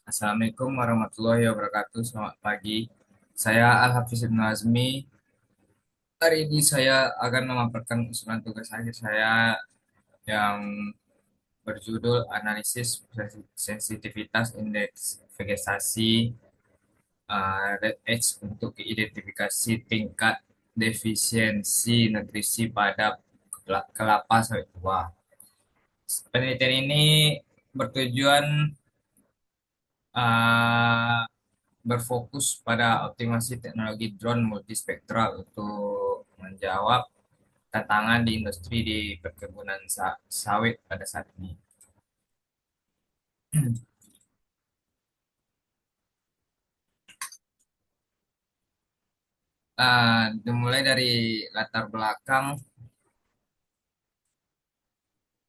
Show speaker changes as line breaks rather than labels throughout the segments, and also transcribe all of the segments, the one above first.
Assalamualaikum warahmatullahi wabarakatuh. Selamat pagi. Saya Al-Hafiz Ibnu Azmi. Hari ini saya akan memaparkan usulan tugas akhir saya yang berjudul Analisis Sensitivitas Indeks Vegetasi Red Edge untuk identifikasi tingkat defisiensi nutrisi pada kelapa sawit tua. Penelitian ini bertujuan uh, berfokus pada optimasi teknologi drone multispektral untuk menjawab tantangan di industri di perkebunan sawit pada saat ini. Dimulai dari latar belakang,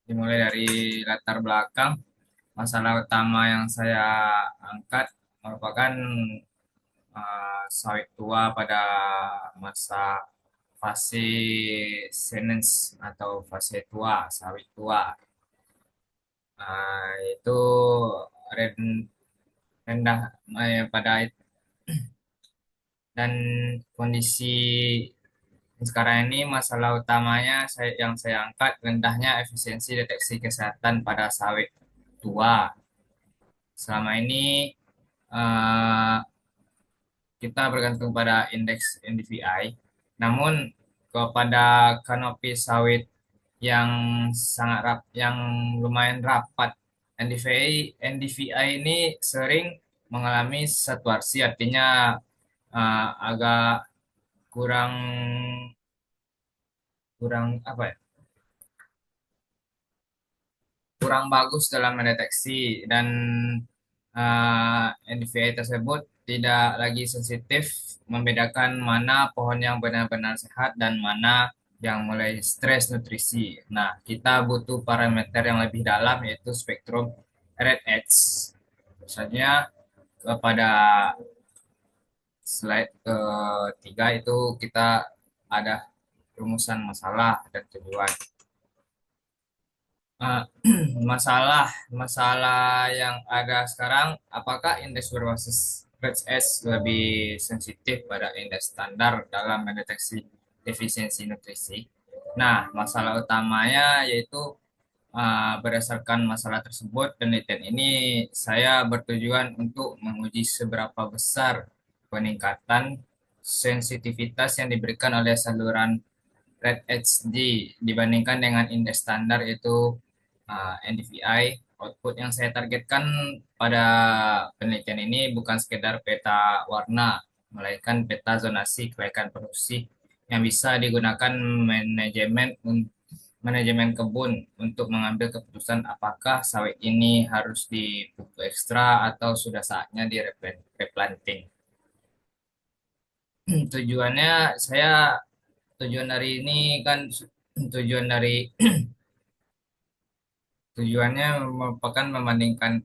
dimulai dari latar belakang, masalah utama yang saya angkat merupakan sawit tua pada masa fase senesce atau fase tua, sawit tua. Itu rendah pada dan kondisi sekarang ini masalah utamanya yang saya angkat rendahnya efisiensi deteksi kesehatan pada sawit tua. Selama ini eh, kita bergantung pada indeks NDVI, namun kepada kanopi sawit yang yang lumayan rapat, NDVI ini sering mengalami satuarsi, artinya agak kurang kurang apa ya kurang bagus dalam mendeteksi dan NDVI tersebut tidak lagi sensitif membedakan mana pohon yang benar-benar sehat dan mana yang mulai stres nutrisi. Nah, kita butuh parameter yang lebih dalam yaitu spektrum red edge. Misalnya pada slide ketiga itu kita ada rumusan masalah dan tujuan. Eh, masalah masalah yang ada sekarang, apakah indeks berbasis REDS lebih sensitif pada indeks standar dalam mendeteksi defisiensi nutrisi? Nah, masalah utamanya yaitu berdasarkan masalah tersebut, penelitian ini saya bertujuan untuk menguji seberapa besar peningkatan sensitivitas yang diberikan oleh saluran Red HD dibandingkan dengan indeks standar itu NDVI. Output yang saya targetkan pada penelitian ini bukan sekedar peta warna, melainkan peta zonasi kelaikan produksi yang bisa digunakan manajemen kebun untuk mengambil keputusan apakah sawit ini harus dipupuk ekstra atau sudah saatnya di replanting. Tujuannya saya tujuan dari ini kan tujuan dari tujuannya merupakan membandingkan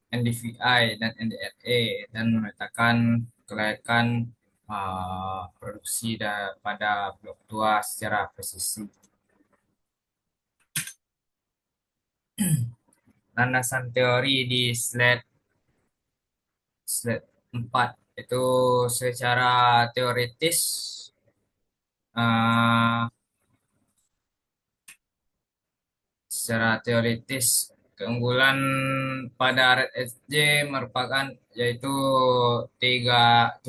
NDVI dan NDRA dan memetakan kelayakan produksi pada blok tua secara presisi. Landasan teori di slide 4 itu secara teoritis uh, secara teoritis keunggulan pada Red SJ merupakan yaitu 730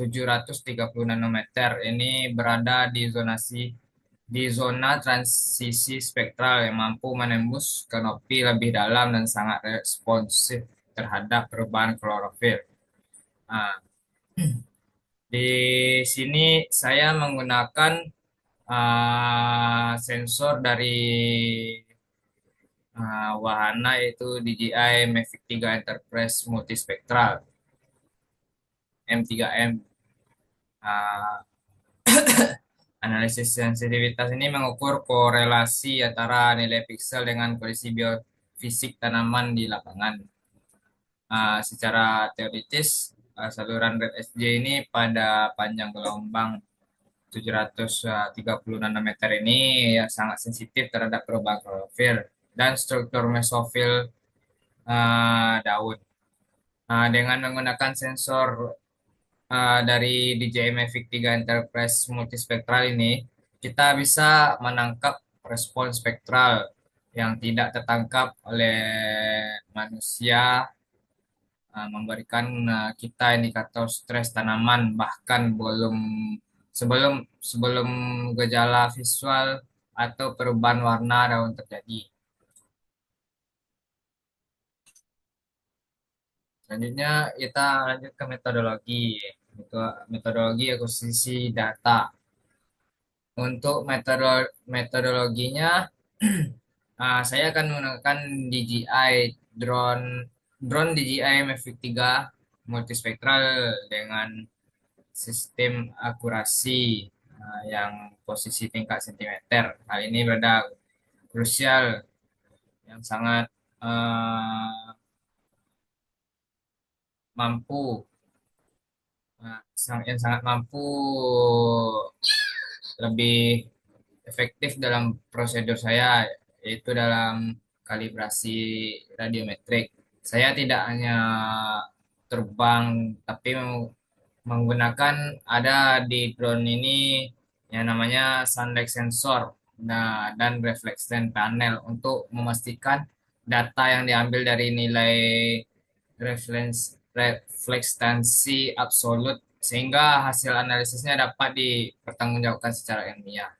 nanometer. Ini berada di zona transisi spektral yang mampu menembus kanopi lebih dalam dan sangat responsif terhadap perubahan klorofil. Nah, di sini saya menggunakan sensor dari wahana yaitu DJI Mavic 3 Enterprise Multispectral M3M. Ah, Analisis sensitivitas ini mengukur korelasi antara nilai piksel dengan kondisi biofisik tanaman di lapangan. Secara teoritis, saluran Red SJ ini pada panjang gelombang 730 nanometer ini ya sangat sensitif terhadap perubahan klorofil dan struktur mesofil daun. Dengan menggunakan sensor dari DJI Mavic 3 Enterprise Multispektral ini, kita bisa menangkap respon spektral yang tidak tertangkap oleh manusia, memberikan kita indikator stres tanaman bahkan sebelum sebelum gejala visual atau perubahan warna daun terjadi. Selanjutnya kita lanjut ke metodologi, yaitu metodologi akuisisi data. Untuk metodologinya, saya akan menggunakan DJI drone drone DJI Mavic 3 multispektral dengan sistem akurasi yang posisi tingkat sentimeter. Hal ini berada krusial yang sangat mampu yang sangat mampu lebih efektif dalam prosedur saya, yaitu dalam kalibrasi radiometrik. Saya tidak hanya terbang, tapi menggunakan ada di drone ini yang namanya sunlight sensor, dan reflection panel untuk memastikan data yang diambil dari nilai reflektansi absolut sehingga hasil analisisnya dapat dipertanggungjawabkan secara ilmiah.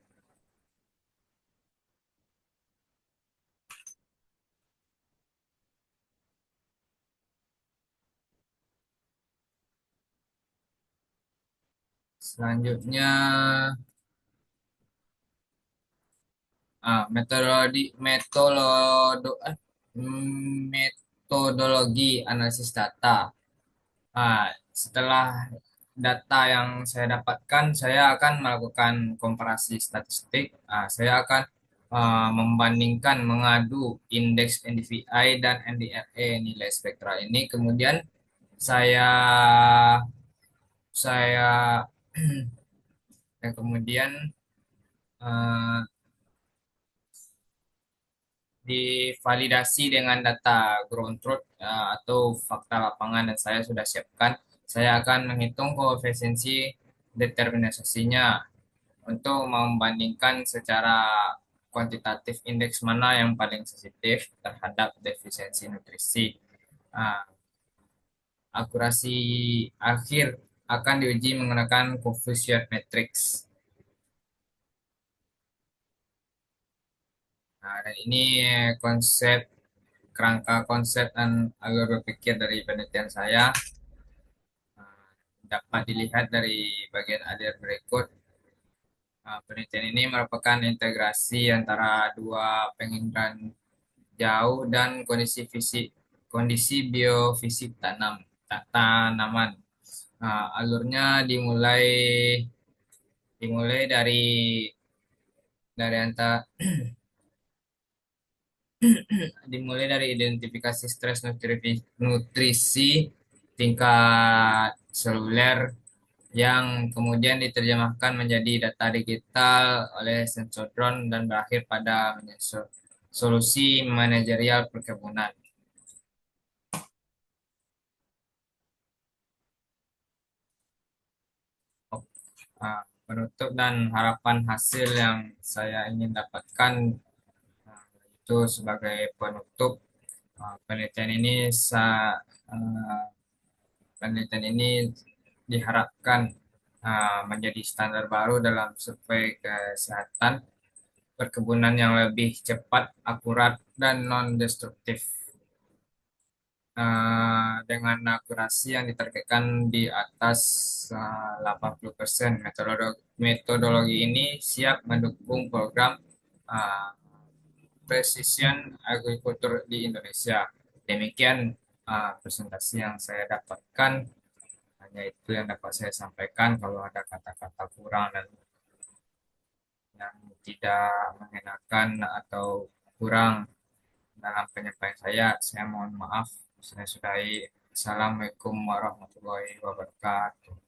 Selanjutnya, metodologi analisis data. Setelah data yang saya dapatkan, saya akan melakukan komparasi statistik. Saya akan membandingkan, mengadu indeks NDVI dan NDRE nilai spektral ini. Kemudian saya saya dan kemudian eh, divalidasi dengan data ground truth atau fakta lapangan dan saya sudah siapkan. Saya akan menghitung koefisiensi determinasinya untuk membandingkan secara kuantitatif indeks mana yang paling sensitif terhadap defisiensi nutrisi. Ah, Akurasi akhir akan diuji menggunakan coefficient matrix. Dan ini konsep kerangka konsep dan alur berpikir dari penelitian saya. Dapat dilihat dari bagian akhir berikut. Penelitian ini merupakan integrasi antara dua penginderaan jauh dan kondisi biofisik tanaman. Alurnya dimulai dari anta, dimulai dari identifikasi stres nutrisi tingkat seluler yang kemudian diterjemahkan menjadi data digital oleh sensor drone dan berakhir pada solusi manajerial perkebunan. Penutup dan harapan hasil yang saya ingin dapatkan, itu sebagai penutup, penelitian ini uh, penelitian ini diharapkan menjadi standar baru dalam survei kesehatan perkebunan yang lebih cepat, akurat, dan non-destruktif. Dengan akurasi yang ditargetkan di atas 80%. Metodologi ini siap mendukung program uh, precision agriculture di Indonesia. Demikian presentasi yang saya dapatkan. Hanya itu yang dapat saya sampaikan. Kalau ada kata-kata kurang dan yang tidak mengenakan atau kurang dalam penyampaian saya mohon maaf. Saya sudahi. Assalamualaikum warahmatullahi wabarakatuh.